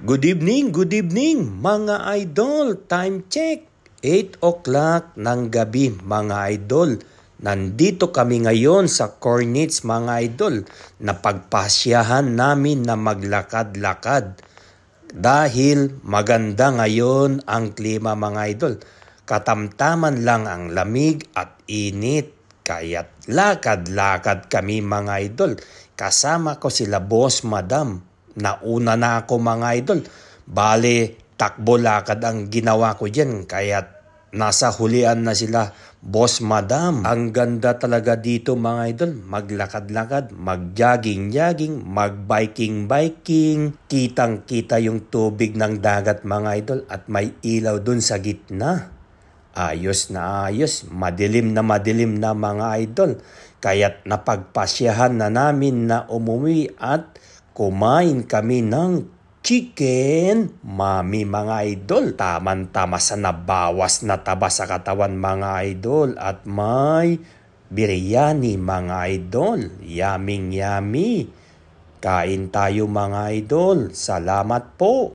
Good evening mga idol. Time check, 8 o'clock ng gabi mga idol. Nandito kami ngayon sa Cornets mga idol. Napagpasyahan namin na maglakad-lakad. Dahil maganda ngayon ang klima mga idol. Katamtaman lang ang lamig at init. Kaya't lakad-lakad kami mga idol. Kasama ko sila Boss Madam. Nauna na ako mga idol. Bale, takbo lakad ang ginawa ko dyan. Kaya nasa hulian na sila Boss Madam. Ang ganda talaga dito mga idol. Maglakad-lakad, mag-jogging-jogging, mag-biking-biking. Kitang-kita yung tubig ng dagat mga idol. At may ilaw dun sa gitna. Ayos na ayos. Madilim na mga idol. Kaya't napagpasyahan na namin na umuwi at kumain kami ng chicken mami mga idol. Taman-tama sa nabawas na taba sa katawan mga idol. At may biryani mga idol. Yummy. Kain tayo mga idol. Salamat po.